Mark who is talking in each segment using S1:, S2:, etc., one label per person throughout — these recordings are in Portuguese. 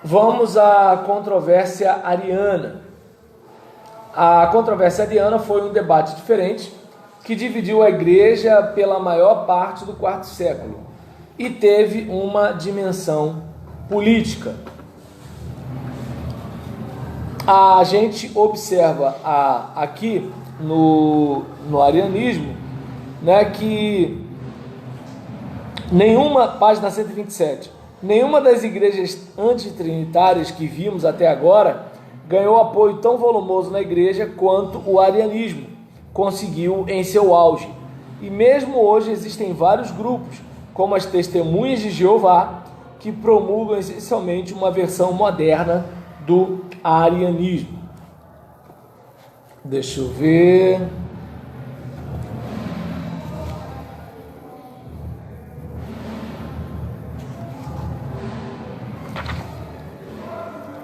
S1: Vamos à controvérsia ariana. A controvérsia ariana foi um debate diferente que dividiu a igreja pela maior parte do quarto século e teve uma dimensão política. A gente observa aqui no arianismo, né, que página 127, nenhuma das igrejas antitrinitárias que vimos até agora ganhou apoio tão volumoso na igreja quanto o arianismo conseguiu em seu auge. E mesmo hoje existem vários grupos, como as Testemunhas de Jeová, que promulgam essencialmente uma versão moderna do arianismo. Deixa eu ver.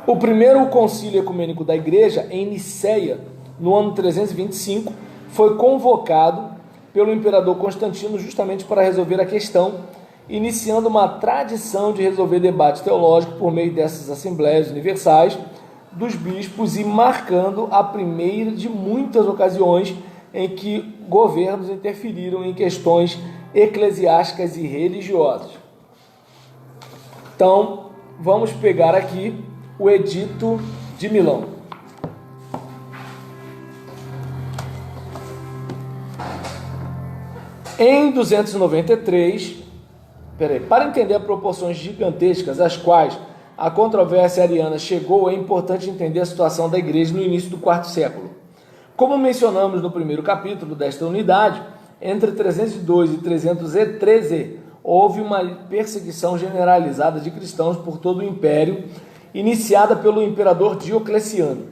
S1: O primeiro concílio ecumênico da igreja, em Nicéia, no ano 325, foi convocado pelo imperador Constantino justamente para resolver a questão, iniciando uma tradição de resolver debate teológico por meio dessas assembleias universais dos bispos e marcando a primeira de muitas ocasiões em que governos interferiram em questões eclesiásticas e religiosas. Então, vamos pegar aqui o Edito de Milão. Em 293, para entender as proporções gigantescas às quais a controvérsia ariana chegou, é importante entender a situação da igreja no início do quarto século. Como mencionamos no primeiro capítulo desta unidade, entre 302 e 313 houve uma perseguição generalizada de cristãos por todo o império, iniciada pelo imperador Diocleciano.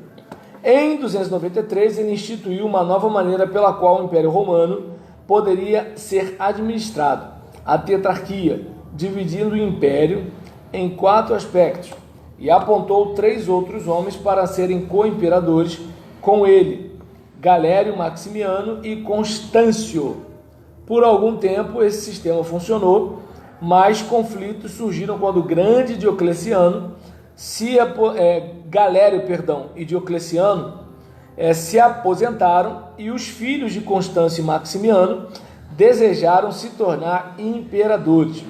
S1: Em 293, ele instituiu uma nova maneira pela qual o Império Romano poderia ser administrado, a tetrarquia, dividindo o império em 4 aspectos, e apontou 3 outros homens para serem co-imperadores com ele, Galério Maximiano e Constâncio. Por algum tempo esse sistema funcionou, mas conflitos surgiram quando o grande Diocleciano Galério e Diocleciano se aposentaram e os filhos de Constâncio e Maximiano desejaram se tornar imperadores.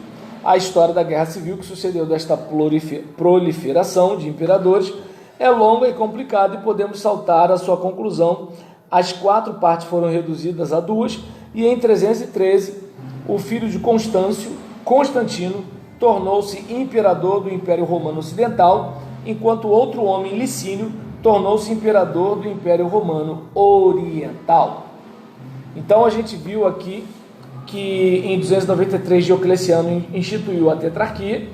S1: A história da guerra civil que sucedeu desta proliferação de imperadores é longa e complicada e podemos saltar a sua conclusão. As 4 partes foram reduzidas a 2 e em 313 o filho de Constâncio, Constantino, tornou-se imperador do Império Romano Ocidental, enquanto outro homem, Licínio, tornou-se imperador do Império Romano Oriental. Então a gente viu aqui que em 293 Diocleciano instituiu a tetrarquia,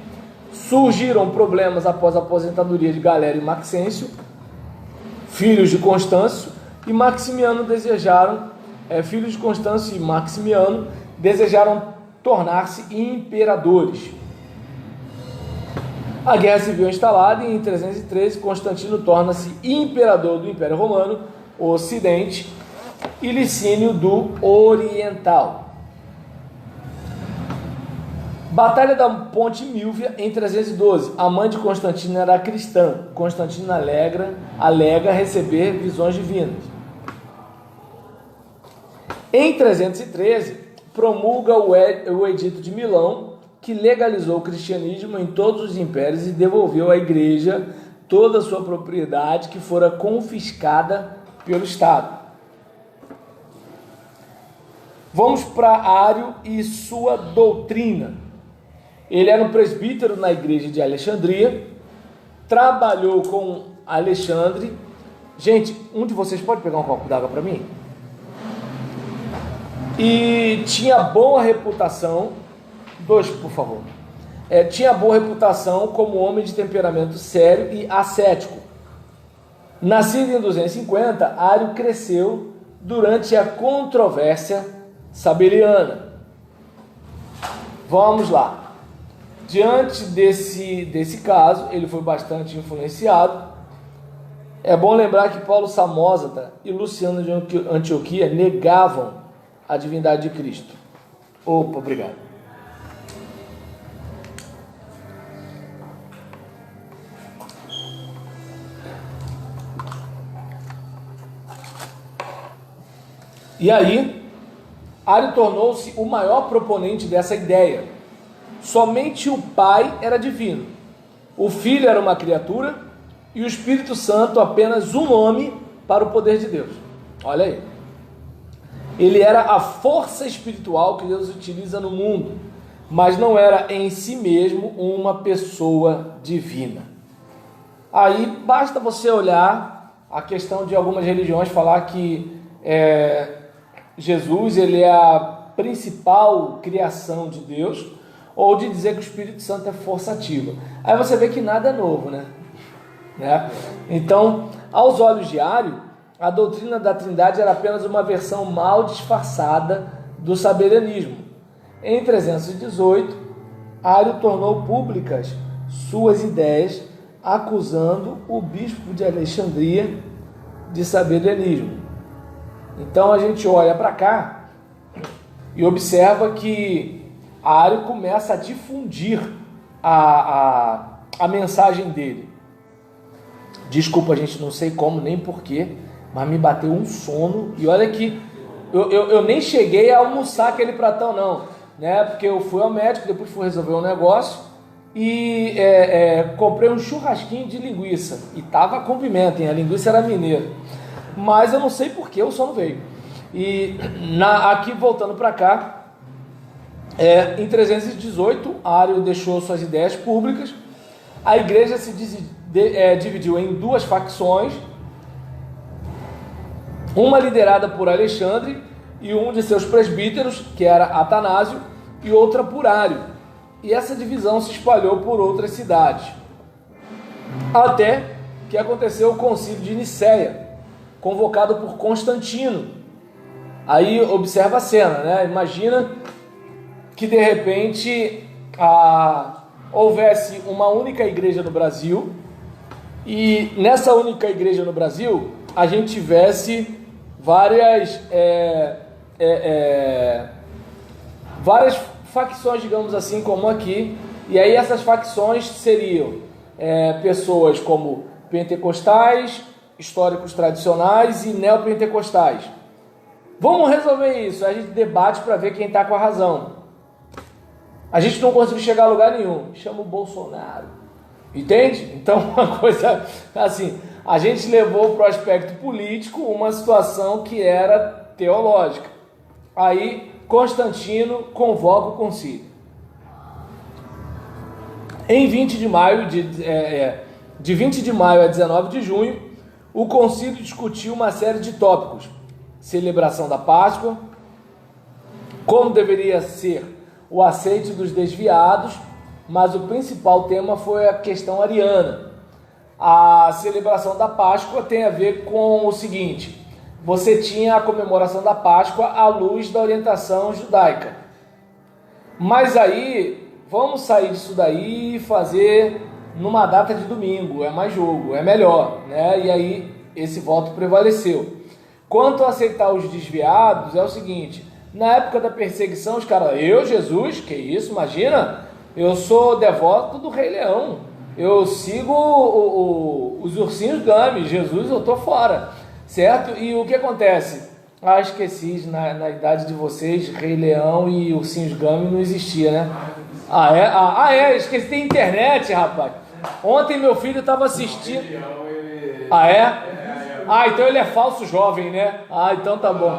S1: surgiram problemas após a aposentadoria de Galério e Maxêncio, filhos de Constâncio, e filhos de Constâncio e Maximiano desejaram tornar-se imperadores. A guerra civil é instalada e em 313 Constantino torna-se imperador do Império Romano Ocidente e Licínio do Oriental. Batalha da Ponte Milvia em 312. A mãe de Constantino era cristã. Constantino alega receber visões divinas. Em 313, promulga o Edito de Milão, que legalizou o cristianismo em todos os impérios e devolveu à igreja toda a sua propriedade que fora confiscada pelo Estado. Vamos para Ário e sua doutrina. Ele era um presbítero na igreja de Alexandria, trabalhou com Alexandre. Gente, um de vocês pode pegar um copo d'água para mim? E tinha boa reputação, 2 por favor, tinha boa reputação como homem de temperamento sério e ascético. Nascido em 250, Ário cresceu durante a controvérsia sabeliana. Vamos lá. Diante desse caso, ele foi bastante influenciado. É bom lembrar que Paulo Samósata e Luciano de Antioquia negavam a divindade de Cristo. Opa, obrigado. E aí, Ario tornou-se o maior proponente dessa ideia. Somente o Pai era divino, o Filho era uma criatura e o Espírito Santo apenas um nome para o poder de Deus. Olha aí. Ele era a força espiritual que Deus utiliza no mundo, mas não era em si mesmo uma pessoa divina. Aí basta você olhar a questão de algumas religiões falar que Jesus ele é a principal criação de Deus, ou de dizer que o Espírito Santo é força ativa. Aí você vê que nada é novo, né? Então, aos olhos de Ario, a doutrina da Trindade era apenas uma versão mal disfarçada do sabelianismo. Em 318, Ario tornou públicas suas ideias, acusando o bispo de Alexandria de sabelianismo. Então a gente olha para cá e observa que Ario começa a difundir a mensagem dele. Desculpa, gente, não sei como nem porquê, mas me bateu um sono. E olha que eu nem cheguei a almoçar aquele pratão não, né? Porque eu fui ao médico, depois fui resolver um negócio e comprei um churrasquinho de linguiça. E tava com pimenta, hein? A linguiça era mineira. Mas eu não sei porquê o sono veio. E aqui voltando para cá, em 318, Ario deixou suas ideias públicas. A igreja se dividiu em duas facções, uma liderada por Alexandre e um de seus presbíteros, que era Atanásio, e outra por Ario. E essa divisão se espalhou por outras cidades, até que aconteceu o concílio de Nicéia, convocado por Constantino. Aí observa a cena, né? Imagina que de repente houvesse uma única igreja no Brasil, e nessa única igreja no Brasil a gente tivesse várias facções, digamos assim, como aqui, e aí essas facções seriam pessoas como pentecostais, históricos tradicionais e neopentecostais. Vamos resolver isso, a gente debate para ver quem está com a razão. A gente não conseguiu chegar a lugar nenhum, chama o Bolsonaro, entende? Então uma coisa assim, a gente levou para o aspecto político uma situação que era teológica. Aí Constantino convoca o concílio. Em 20 de maio, de 20 de maio a 19 de junho, o concílio discutiu uma série de tópicos: celebração da Páscoa, como deveria ser o aceite dos desviados, mas o principal tema foi a questão ariana. A celebração da Páscoa tem a ver com o seguinte: você tinha a comemoração da Páscoa à luz da orientação judaica, mas aí vamos sair disso daí e fazer numa data de domingo, é mais jogo, é melhor, né? E aí esse voto prevaleceu. Quanto a aceitar os desviados, é o seguinte: na época da perseguição, os caras, Jesus, que isso, imagina, eu sou devoto do Rei Leão, eu sigo os ursinhos Gummy, Jesus, eu tô fora, certo? E o que acontece? Esqueci, na idade de vocês, Rei Leão e ursinhos Gummy não existia, né? Esqueci, tem internet, rapaz. Ontem meu filho estava assistindo. Então ele é falso jovem, né? Então tá bom.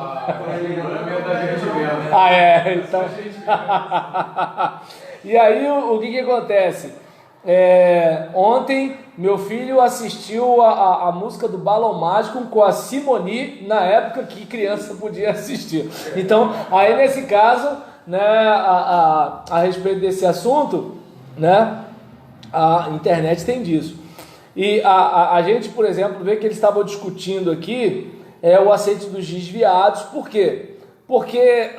S1: Então. E aí o que acontece? Ontem meu filho assistiu a música do Balão Mágico com a Simone, na época que criança podia assistir. Então, aí nesse caso, né, a respeito desse assunto, né, a internet tem disso. E a gente, por exemplo, vê que eles estavam discutindo aqui o aceite dos desviados. Por quê? Porque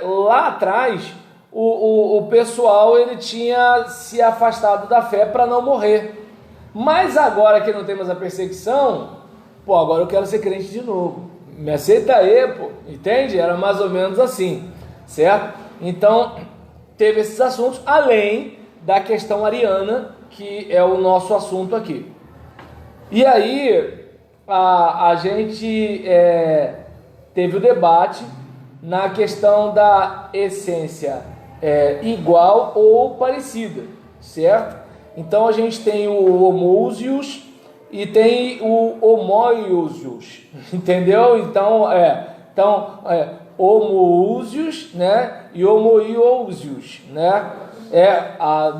S1: lá atrás o pessoal ele tinha se afastado da fé para não morrer. Mas agora que não temos a perseguição, agora eu quero ser crente de novo. Me aceita aí, entende? Era mais ou menos assim, certo? Então, teve esses assuntos, além da questão ariana, que é o nosso assunto aqui. E aí, a gente teve o debate na questão da essência igual ou parecida, certo? Então a gente tem o homousios e tem o homoiousios, entendeu? Então homoousios, né? E homoiousios, né?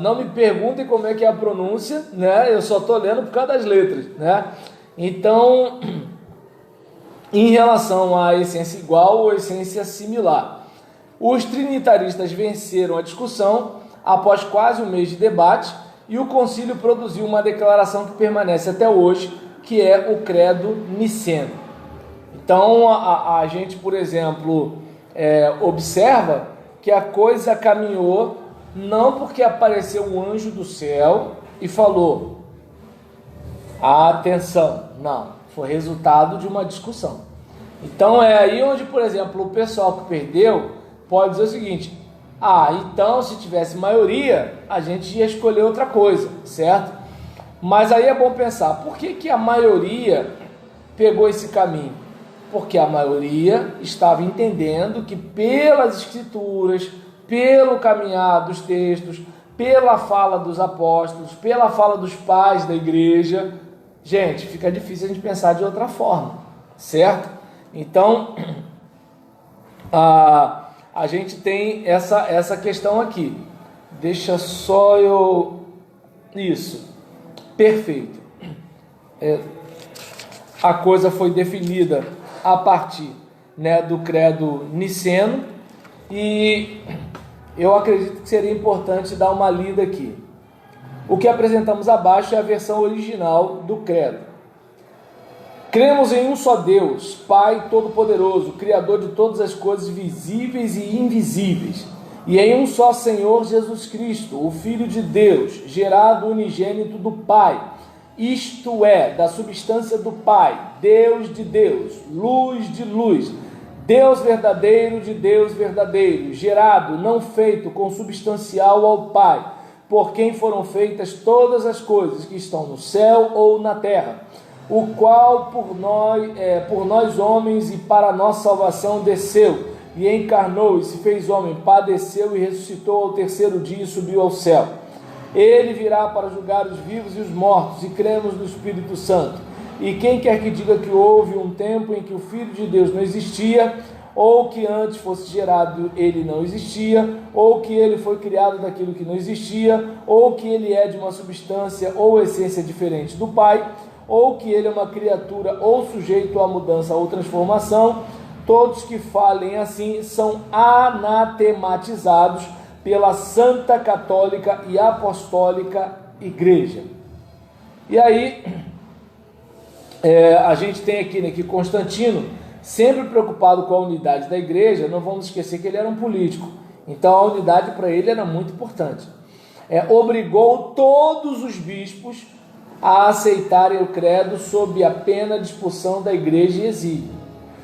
S1: Não me perguntem como é que é a pronúncia, né? Eu só estou lendo por causa das letras, né? Então, em relação à essência igual ou essência similar, os trinitaristas venceram a discussão após quase um mês de debate e o concílio produziu uma declaração que permanece até hoje, que é o credo niceno. Então, a gente, por exemplo, observa que a coisa caminhou não porque apareceu um anjo do céu e falou, atenção, não, foi resultado de uma discussão. Então é aí onde, por exemplo, o pessoal que perdeu pode dizer o seguinte, então se tivesse maioria, a gente ia escolher outra coisa, certo? Mas aí é bom pensar, por que a maioria pegou esse caminho? Porque a maioria estava entendendo que pelas escrituras, pelo caminhar dos textos, pela fala dos apóstolos, pela fala dos pais da igreja, gente, fica difícil a gente pensar de outra forma, certo? Então, a gente tem essa questão aqui. Deixa só eu... Isso, perfeito. A coisa foi definida a partir, né, do credo niceno e eu acredito que seria importante dar uma lida aqui. O que apresentamos abaixo é a versão original do credo. Cremos em um só Deus, Pai Todo-Poderoso, Criador de todas as coisas visíveis e invisíveis, e em um só Senhor Jesus Cristo, o Filho de Deus, gerado unigênito do Pai, isto é, da substância do Pai, Deus de Deus, luz de luz, Deus verdadeiro de Deus verdadeiro, gerado, não feito, consubstancial ao Pai, por quem foram feitas todas as coisas que estão no céu ou na terra, o qual por nós homens e para nossa salvação desceu e encarnou e se fez homem, padeceu e ressuscitou ao terceiro dia e subiu ao céu. Ele virá para julgar os vivos e os mortos, e cremos no Espírito Santo. E quem quer que diga que houve um tempo em que o Filho de Deus não existia, ou que antes fosse gerado ele não existia, ou que ele foi criado daquilo que não existia, ou que ele é de uma substância ou essência diferente do Pai, ou que ele é uma criatura ou sujeito a mudança ou transformação, todos que falem assim são anatematizados pela Santa Católica e Apostólica Igreja. E aí, a gente tem aqui, né, que Constantino, sempre preocupado com a unidade da igreja, não vamos esquecer que ele era um político, então a unidade para ele era muito importante. Obrigou todos os bispos a aceitarem o credo sob a pena de expulsão da igreja e exílio.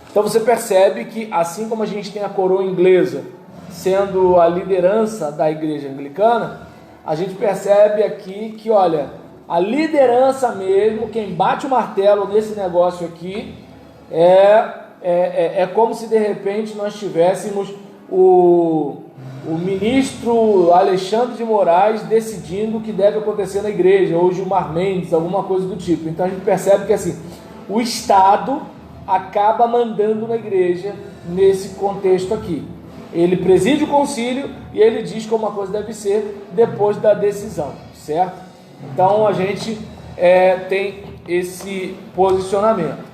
S1: Então você percebe que, assim como a gente tem a coroa inglesa sendo a liderança da igreja anglicana, a gente percebe aqui que, olha, a liderança mesmo, quem bate o martelo nesse negócio aqui, é como se de repente nós tivéssemos o ministro Alexandre de Moraes decidindo o que deve acontecer na igreja, ou Gilmar Mendes, alguma coisa do tipo. Então a gente percebe que assim, o Estado acaba mandando na igreja nesse contexto aqui. Ele preside o concílio e ele diz como a coisa deve ser depois da decisão, certo? Então a gente tem esse posicionamento.